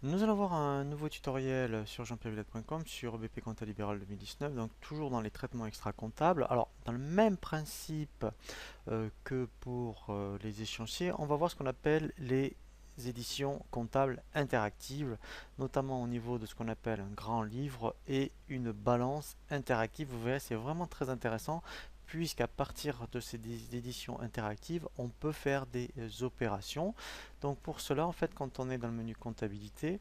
Nous allons voir un nouveau tutoriel sur jean-pierre-villette.com sur BP Compta Libéral 2019, donc toujours dans les traitements extra-comptables. Alors, dans le même principe que pour les échéanciers, on va voir ce qu'on appelle les éditions comptables interactives, notamment au niveau de ce qu'on appelle un grand livre et une balance interactive. Vous verrez, c'est vraiment très intéressant puisqu'à partir de ces éditions interactives, on peut faire des opérations. Donc pour cela, en fait, quand on est dans le menu comptabilité,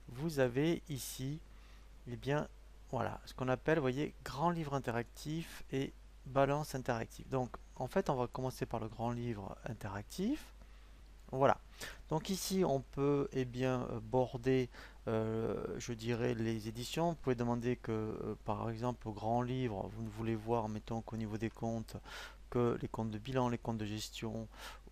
vous avez ici, eh bien, voilà, ce qu'on appelle, vous voyez, grand livre interactif et balance interactive. Donc, en fait, on va commencer par le grand livre interactif. Voilà. Donc ici, on peut, eh bien, border, je dirais, les éditions. Vous pouvez demander que, par exemple, au grand livre, vous ne voulez voir, mettons qu'au niveau des comptes, que les comptes de bilan, les comptes de gestion,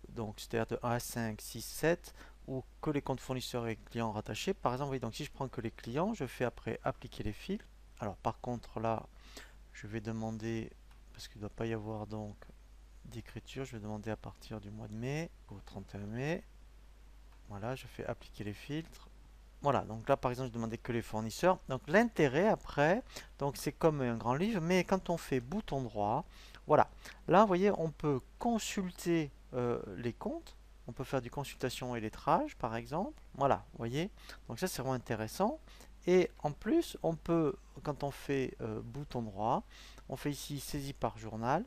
donc c'est-à-dire de 1 à 5, 6, 7, ou que les comptes fournisseurs et clients rattachés. Par exemple, oui, donc si je prends que les clients, je fais après appliquer les fils. Alors par contre là, je vais demander, parce qu'il ne doit pas y avoir donc d'écriture, je vais demander à partir du mois de mai au 31 mai. Voilà, je fais appliquer les filtres. Voilà, donc là par exemple, je demandais que les fournisseurs. Donc l'intérêt après, donc c'est comme un grand livre, mais quand on fait bouton droit, voilà. Là, vous voyez, on peut consulter les comptes. On peut faire du consultation et lettrage, par exemple. Voilà, vous voyez. Donc ça, c'est vraiment intéressant. Et en plus, on peut, quand on fait bouton droit, on fait ici saisie par journal.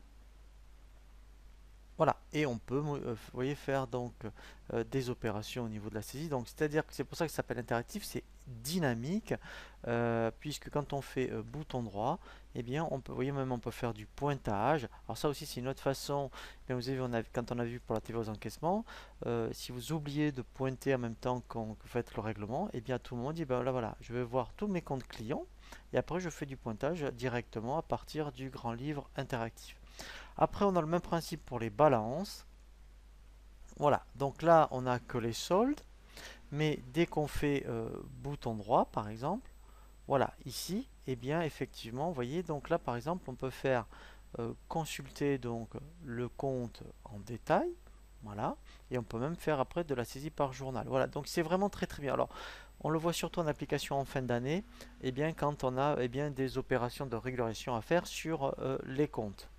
Voilà, et on peut, vous voyez, faire donc des opérations au niveau de la saisie. Donc, c'est-à-dire que c'est pour ça que ça s'appelle interactif, c'est dynamique, puisque quand on fait bouton droit, eh bien, on peut, vous voyez, même on peut faire du pointage. Alors ça aussi, c'est une autre façon. Eh bien, vous avez vu, quand on a vu pour la TVA aux encaissements, si vous oubliez de pointer en même temps que vous faites le règlement, eh bien, tout le monde dit, ben là, voilà, je vais voir tous mes comptes clients, et après, je fais du pointage directement à partir du grand livre interactif. Après, on a le même principe pour les balances. Voilà, donc là, on n'a que les soldes, mais dès qu'on fait bouton droit, par exemple, voilà, ici, eh bien, effectivement, vous voyez, donc là, par exemple, on peut faire consulter donc le compte en détail, voilà, et on peut même faire après de la saisie par journal. Voilà, donc c'est vraiment très très bien. Alors, on le voit surtout en application en fin d'année, eh bien, quand on a eh bien, des opérations de régularisation à faire sur les comptes.